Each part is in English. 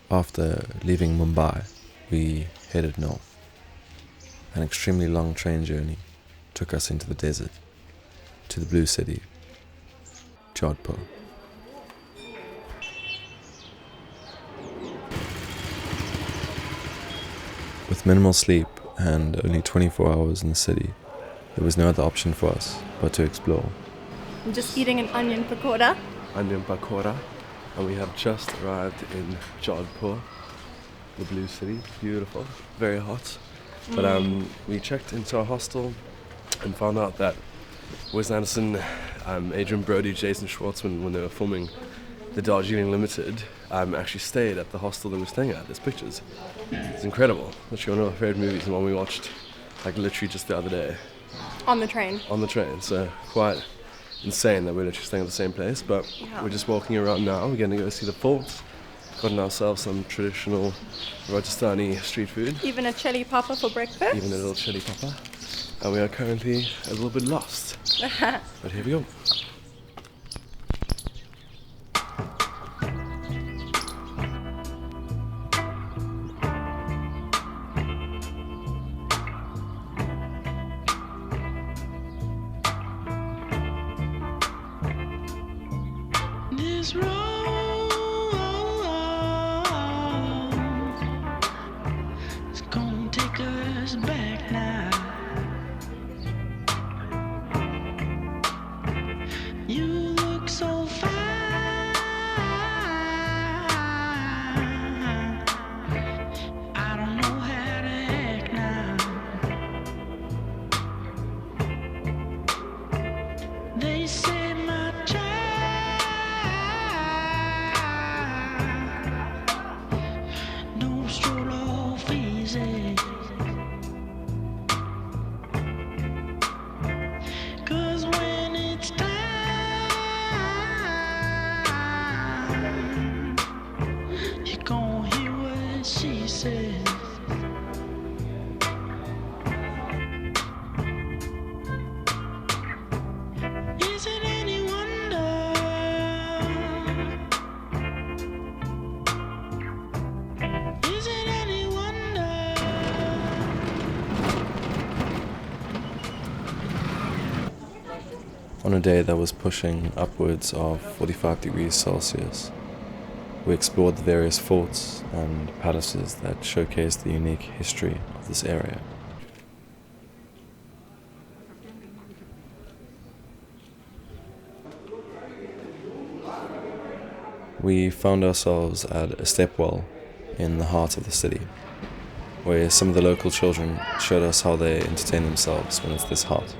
After leaving Mumbai, we headed north. An extremely long train journey took us into the desert, to the blue city, Jodhpur. With minimal sleep and only 24 hours in the city, there was no other option for us but to explore. I'm just eating an onion pakora. Onion pakora, and we have just arrived in Jodhpur, the blue city. Beautiful, very hot. But we checked into our hostel and found out that Wes Anderson, Adrian Brody, Jason Schwartzman, when they were filming the Darjeeling Limited, actually stayed at the hostel that we're staying at. There's pictures. It's incredible. Literally one of our favorite movies, and one we watched literally just the other day. On the train. On the train, so quite insane that we're literally staying at the same place. But we're just walking around now. We're going to go see the fort. Gotten ourselves some traditional Rajasthani street food. Even a chili papa for breakfast. Even a little chili papa. And we are currently a little bit lost. But here we go. This road is gonna take us back now. You look so fine. I don't know how to act now. They say my child don't stroll off easy. 'Cause when it's time, you're gonna hear what she says. Is it any wonder? Is it any wonder? On a day that was pushing upwards of 45 degrees Celsius, we explored the various forts and palaces that showcase the unique history of this area. We found ourselves at a stepwell in the heart of the city, where some of the local children showed us how they entertain themselves when it's this hot.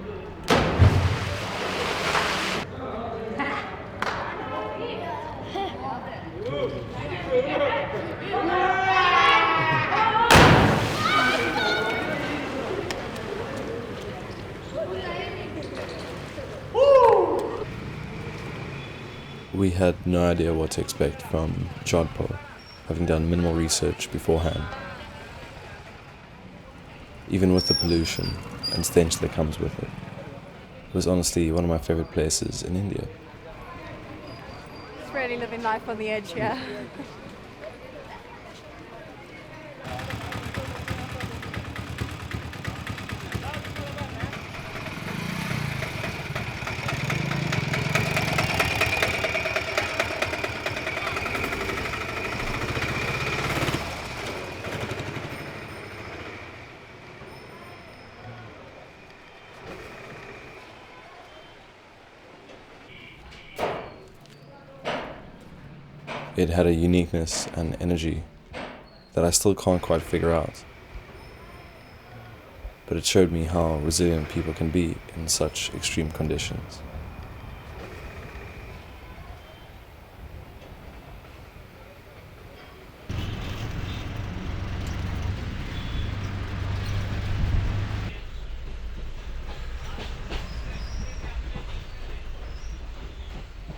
We had no idea what to expect from Jodhpur, having done minimal research beforehand. Even with the pollution and stench that comes with it, it was honestly one of my favorite places in India. It's really living life on the edge, yeah. It had a uniqueness and energy that I still can't quite figure out. But it showed me how resilient people can be in such extreme conditions.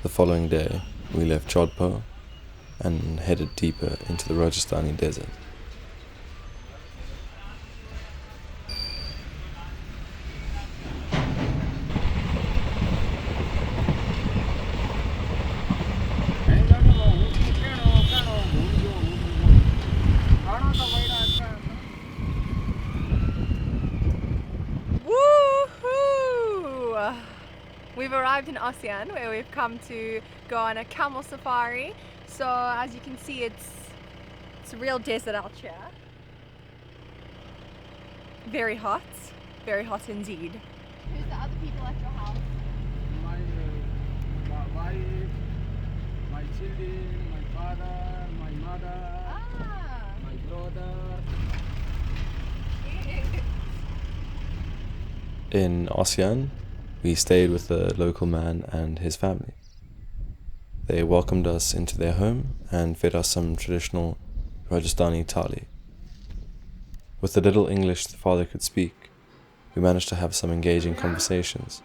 The following day, we left Jodhpur and headed deeper into the Rajasthani desert. We've arrived in ASEAN where we've come to go on a camel safari. So as you can see, it's a real desert out here. Very hot indeed. Who's the other people at your house? My wife, my children, my father, my mother, my brother. In ASEAN, we stayed with a local man and his family. They welcomed us into their home and fed us some traditional Rajasthani thali. With the little English the father could speak, we managed to have some engaging conversations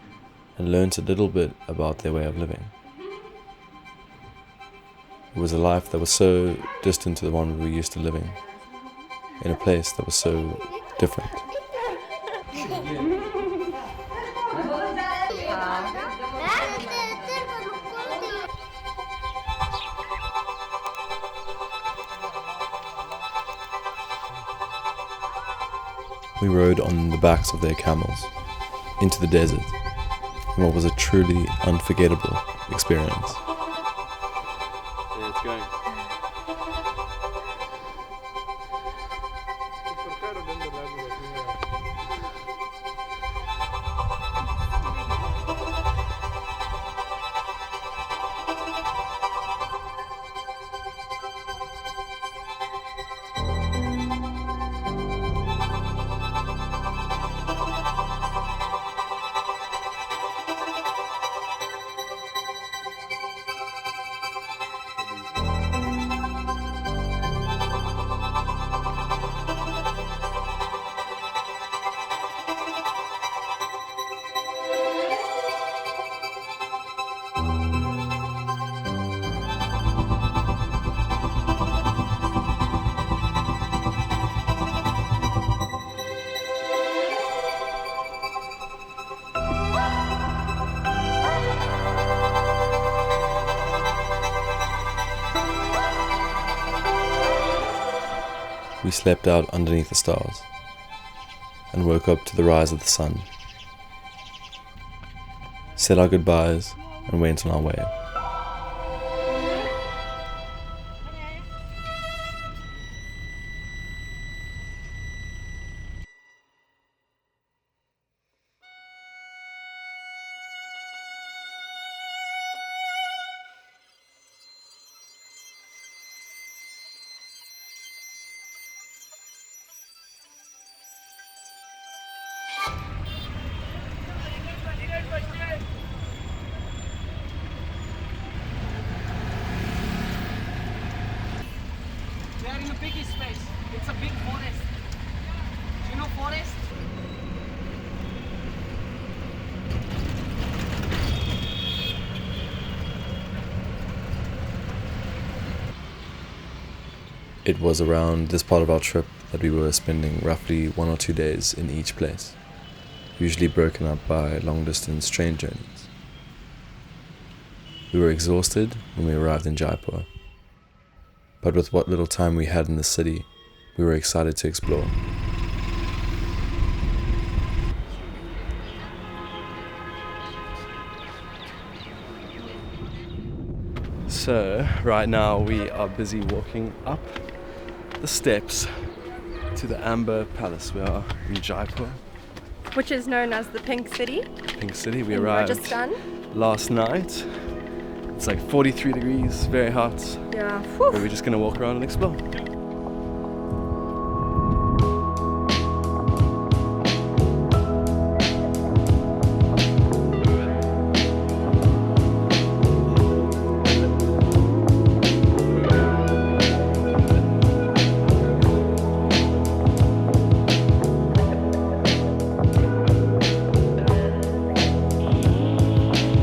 and learnt a little bit about their way of living. It was a life that was so distant to the one we were used to living, in a place that was so different. We rode on the backs of their camels into the desert in what was a truly unforgettable experience. Yeah, it's going. We slept out underneath the stars and woke up to the rise of the sun, said our goodbyes and went on our way. They are in a big space. It's a big forest. Do you know forest? It was around this part of our trip that we were spending roughly 1 or 2 days in each place, usually broken up by long-distance train journeys. We were exhausted when we arrived in Jaipur, but with what little time we had in the city, we were excited to explore. So, right now we are busy walking up the steps to the Amber Palace. We are in Jaipur, Which is known as the Pink City Pink City. We in arrived Rajasthan. last night. It's like 43 degrees, very hot. Yeah. But we're just gonna walk around and explore.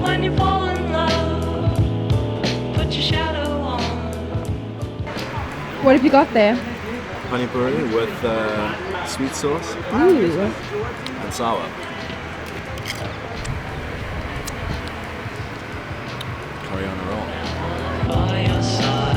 When you fall in love, put your shadow on. What have you got there? Pani puri with sweet sauce Ooh. and sour. Curry on a roll. By your side.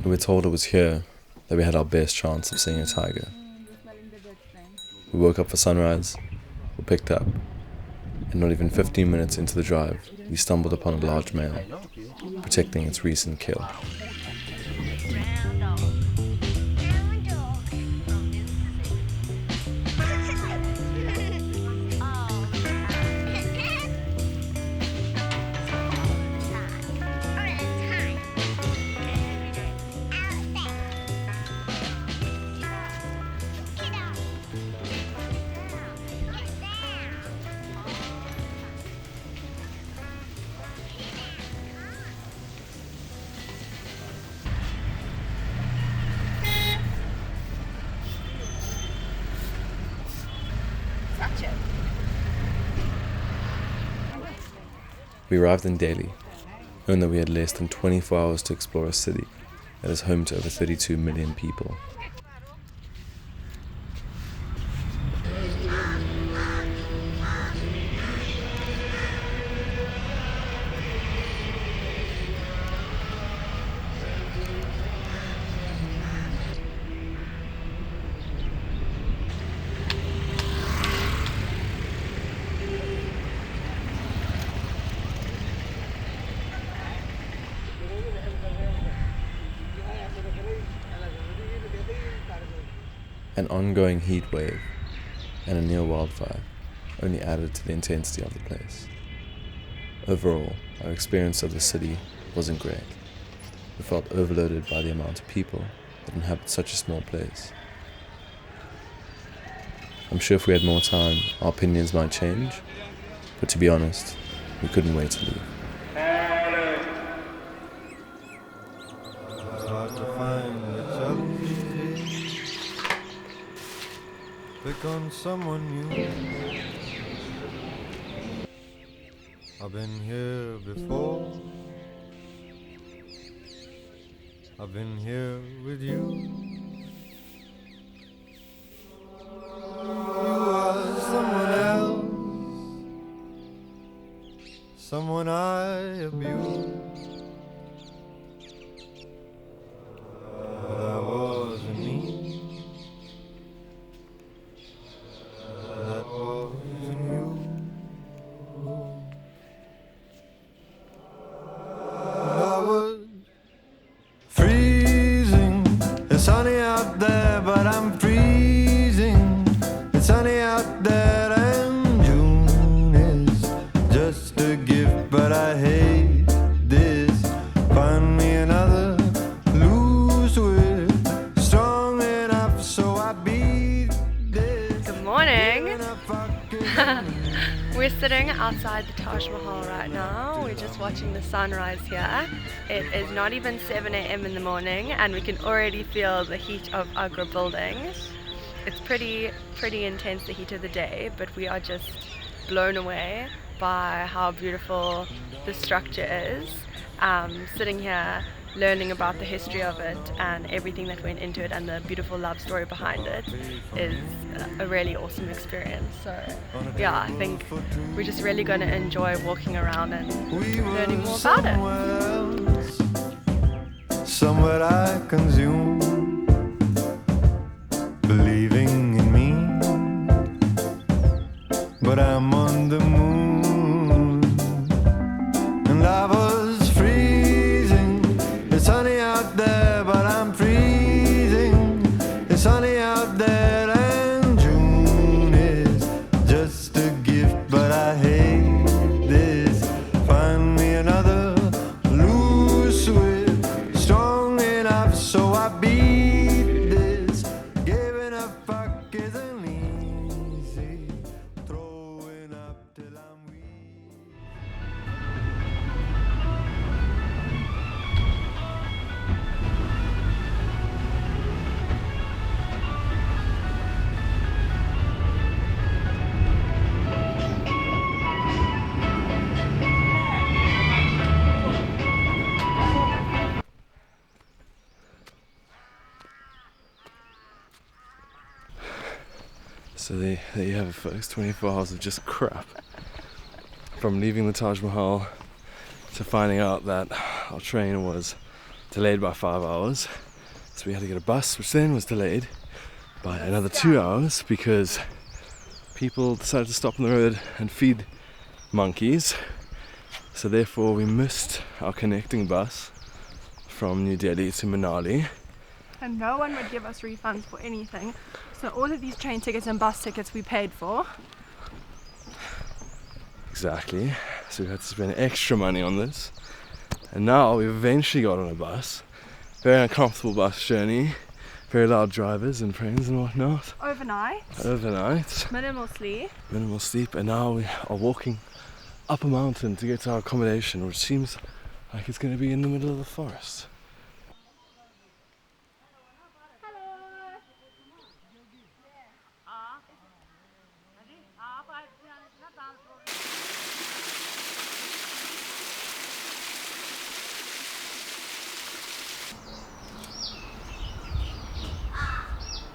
We were told it was here that we had our best chance of seeing a tiger. We woke up for sunrise, were picked up, and not even 15 minutes into the drive, we stumbled upon a large male, protecting its recent kill. We arrived in Delhi, knowing that we had less than 24 hours to explore a city that is home to over 32 million people. An ongoing heat wave and a near wildfire only added to the intensity of the place. Overall, our experience of the city wasn't great. We felt overloaded by the amount of people that inhabit such a small place. I'm sure if we had more time, our opinions might change, but to be honest, we couldn't wait to leave. Pick on someone new. I've been here before. I've been here with you. You are someone else, someone I abused. But that wasn't me. Sunny out there, but I'm freezing. It's sunny out there, and June is just a gift, but I hate this. Find me another loose wit, strong enough so I beat this. Good morning. We're sitting outside the Taj Mahal right now. We're just watching the sunrise here. It is not even 7 a.m. in the morning and we can already feel the heat of Agra buildings. It's pretty intense, the heat of the day, but we are just blown away by how beautiful the structure is. Sitting here learning about the history of it and everything that went into it and the beautiful love story behind it is a really awesome experience. So yeah, I think we're just really going to enjoy walking around and learning more about it. Somewhere I consume, believing in me, but I'm on the moon, and I was freezing. It's sunny out there, but I'm freezing. It's sunny out there, and June is just a gift, but I hate this. Find me another loose wit, strong enough so I beat this. Giving up fuck isn't easy, throwing up till I'm weak. So there you have it, folks. 24 hours of just crap. From leaving the Taj Mahal to finding out that our train was delayed by 5 hours. So we had to get a bus, which then was delayed by another 2 hours because people decided to stop on the road and feed monkeys. So therefore we missed our connecting bus from New Delhi to Manali. And no one would give us refunds for anything. So all of these train tickets and bus tickets we paid for. Exactly. So we had to spend extra money on this. And now we've eventually got on a bus. Very uncomfortable bus journey. Very loud drivers and friends and whatnot. Overnight. Minimal sleep. Minimal sleep. And now we are walking up a mountain to get to our accommodation, which seems like it's going to be in the middle of the forest.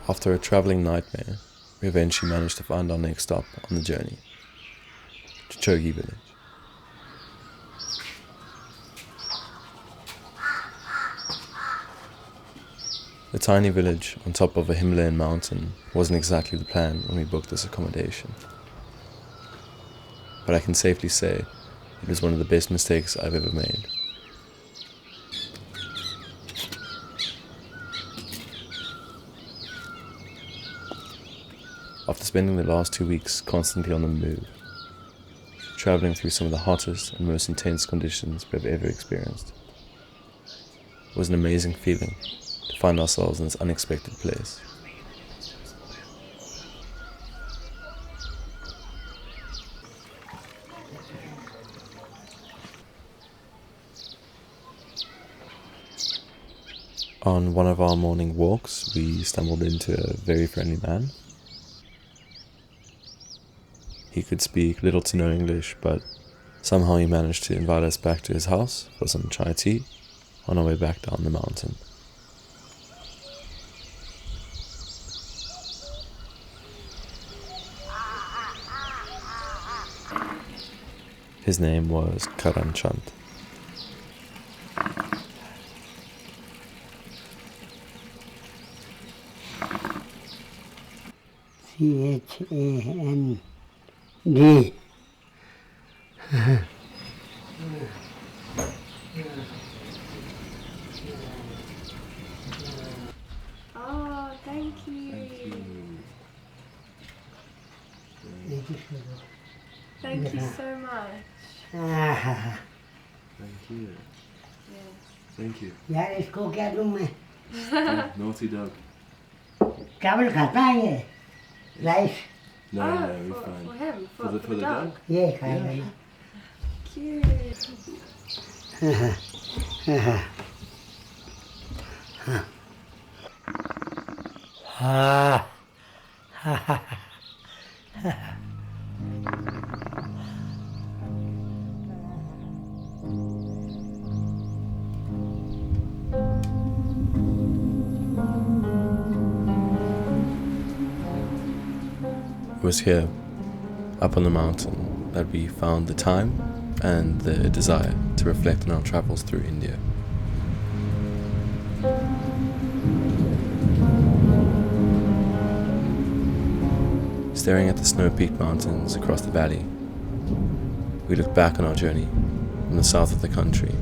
After a travelling nightmare, we eventually managed to find our next stop on the journey, Chachogi Village. The tiny village on top of a Himalayan mountain wasn't exactly the plan when we booked this accommodation. But I can safely say it was one of the best mistakes I've ever made. After spending the last 2 weeks constantly on the move, travelling through some of the hottest and most intense conditions we've ever experienced, it was an amazing feeling to find ourselves in this unexpected place. On one of our morning walks, we stumbled into a very friendly man. He could speak little to no English, but somehow he managed to invite us back to his house for some chai tea on our way back down the mountain. His name was Karan Chand. Chand. Oh, thank you. Thank you so much. Thank you. Thank you. यार इसको क्या दूं मैं? Naughty dog. चावल खाता है ये? Rice? No, we're for fine. him, For the dog? ये खाएगा ना? Cute. It was here, up on the mountain, that we found the time and the desire to reflect on our travels through India. Staring at the snow-peaked mountains across the valley, we looked back on our journey from the south of the country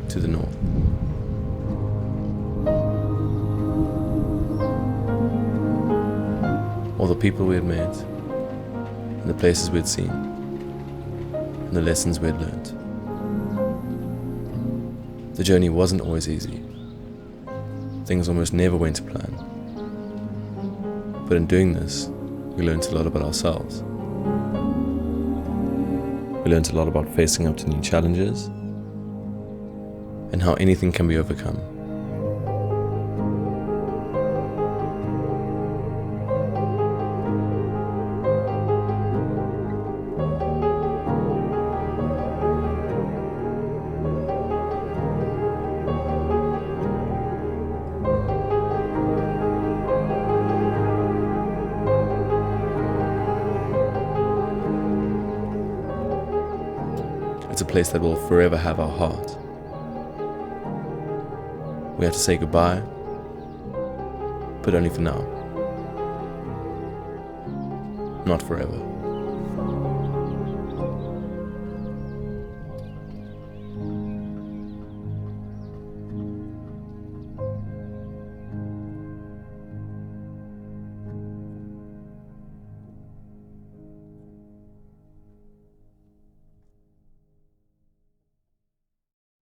to the north. All the people we had met, and the places we had seen, and the lessons we had learnt. The journey wasn't always easy. Things almost never went to plan. But in doing this, we learnt a lot about ourselves. We learnt a lot about facing up to new challenges and how anything can be overcome. It's a place that will forever have our heart. We have to say goodbye, but only for now. Not forever.